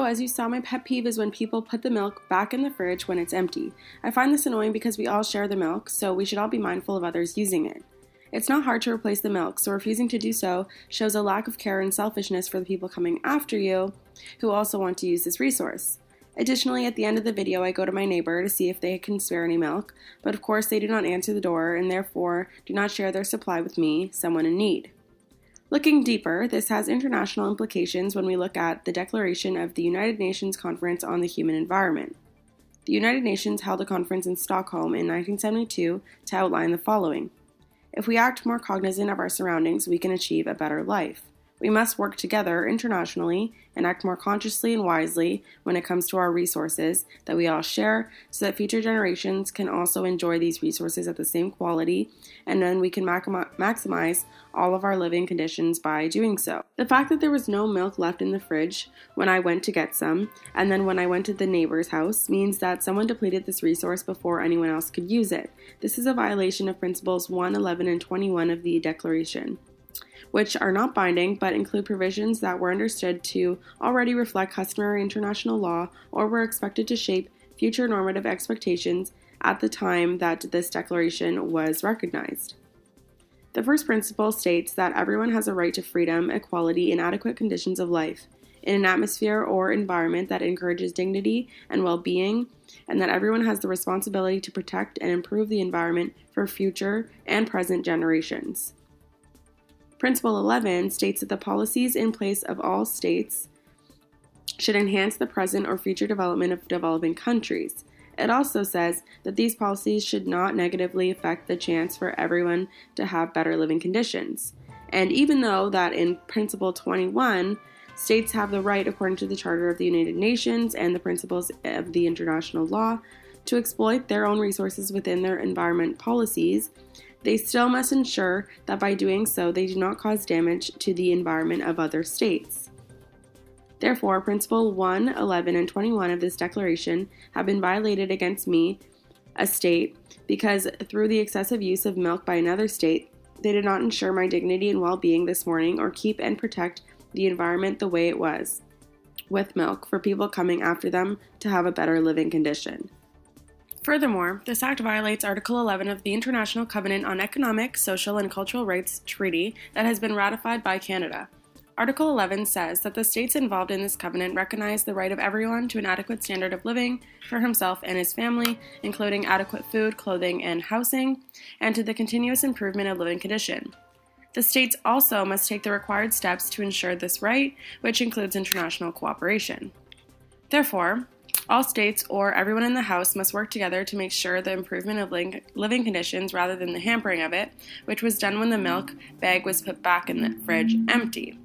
as you saw, my pet peeve is when people put the milk back in the fridge when it's empty. I find this annoying because we all share the milk, so we should all be mindful of others using it. It's not hard to replace the milk, so refusing to do so shows a lack of care and selfishness for the people coming after you who also want to use this resource. Additionally, at the end of the video, I go to my neighbor to see if they can spare any milk, but of course they do not answer the door and therefore do not share their supply with me, someone in need. Looking deeper, this has international implications when we look at the declaration of the United Nations Conference on the Human Environment. The United Nations held a conference in Stockholm in 1972 to outline the following. If we act more cognizant of our surroundings, we can achieve a better life. We must work together internationally and act more consciously and wisely when it comes to our resources that we all share so that future generations can also enjoy these resources at the same quality, and then we can maximize all of our living conditions by doing so. The fact that there was no milk left in the fridge when I went to get some, and then when I went to the neighbor's house, means that someone depleted this resource before anyone else could use it. This is a violation of Principles 1, 11, and 21 of the Declaration, which are not binding but include provisions that were understood to already reflect customary international law or were expected to shape future normative expectations at the time that this declaration was recognized. The first principle states that everyone has a right to freedom, equality, and adequate conditions of life in an atmosphere or environment that encourages dignity and well-being, and that everyone has the responsibility to protect and improve the environment for future and present generations. Principle 11 states that the policies in place of all states should enhance the present or future development of developing countries. It also says that these policies should not negatively affect the chance for everyone to have better living conditions. And even though that in Principle 21, states have the right, according to the Charter of the United Nations and the principles of the international law, to exploit their own resources within their environment policies, they still must ensure that by doing so, they do not cause damage to the environment of other states. Therefore, Principle 1, 11, and 21 of this declaration have been violated against me, a state, because through the excessive use of milk by another state, they did not ensure my dignity and well-being this morning or keep and protect the environment the way it was, with milk for people coming after them to have a better living condition. Furthermore, this act violates Article 11 of the International Covenant on Economic, Social, and Cultural Rights Treaty that has been ratified by Canada. Article 11 says that the states involved in this covenant recognize the right of everyone to an adequate standard of living for himself and his family, including adequate food, clothing, and housing, and to the continuous improvement of living condition. The states also must take the required steps to ensure this right, which includes international cooperation. Therefore, all states or everyone in the House must work together to make sure the improvement of living conditions rather than the hampering of it, which was done when the milk bag was put back in the fridge empty.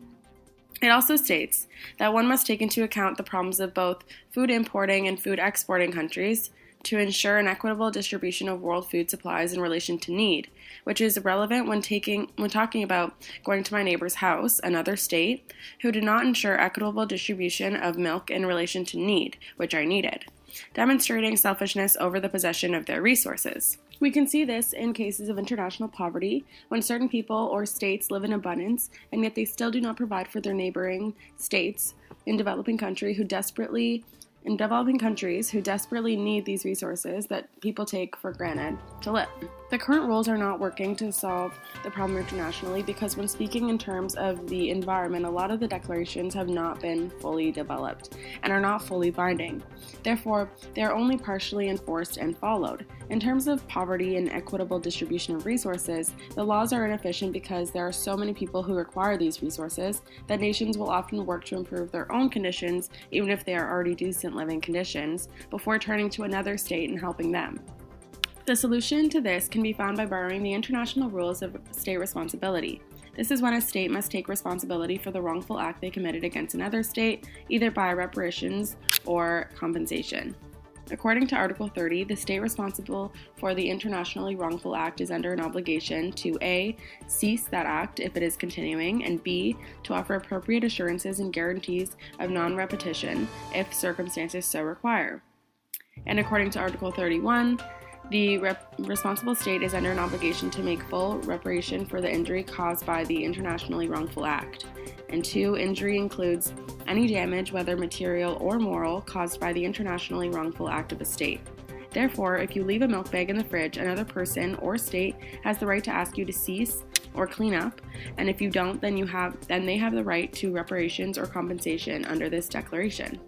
It also states that one must take into account the problems of both food importing and food exporting countries to ensure an equitable distribution of world food supplies in relation to need, which is relevant when talking about going to my neighbor's house, another state, who did not ensure equitable distribution of milk in relation to need, which I needed, demonstrating selfishness over the possession of their resources. We can see this in cases of international poverty, when certain people or states live in abundance, and yet they still do not provide for their neighboring states in developing countries who desperately need these resources that people take for granted to live. The current rules are not working to solve the problem internationally because when speaking in terms of the environment, a lot of the declarations have not been fully developed and are not fully binding. Therefore, they are only partially enforced and followed. In terms of poverty and equitable distribution of resources, the laws are inefficient because there are so many people who require these resources that nations will often work to improve their own conditions, even if they are already decent living conditions, before turning to another state and helping them. The solution to this can be found by borrowing the international rules of state responsibility. This is when a state must take responsibility for the wrongful act they committed against another state, either by reparations or compensation. According to Article 30, the state responsible for the internationally wrongful act is under an obligation to A. cease that act if it is continuing, and B. to offer appropriate assurances and guarantees of non-repetition if circumstances so require. And according to Article 31, the responsible state is under an obligation to make full reparation for the injury caused by the internationally wrongful act. And 2, injury includes any damage, whether material or moral, caused by the internationally wrongful act of a state. Therefore, if you leave a milk bag in the fridge, another person or state has the right to ask you to cease or clean up, and if you don't, then they have the right to reparations or compensation under this declaration.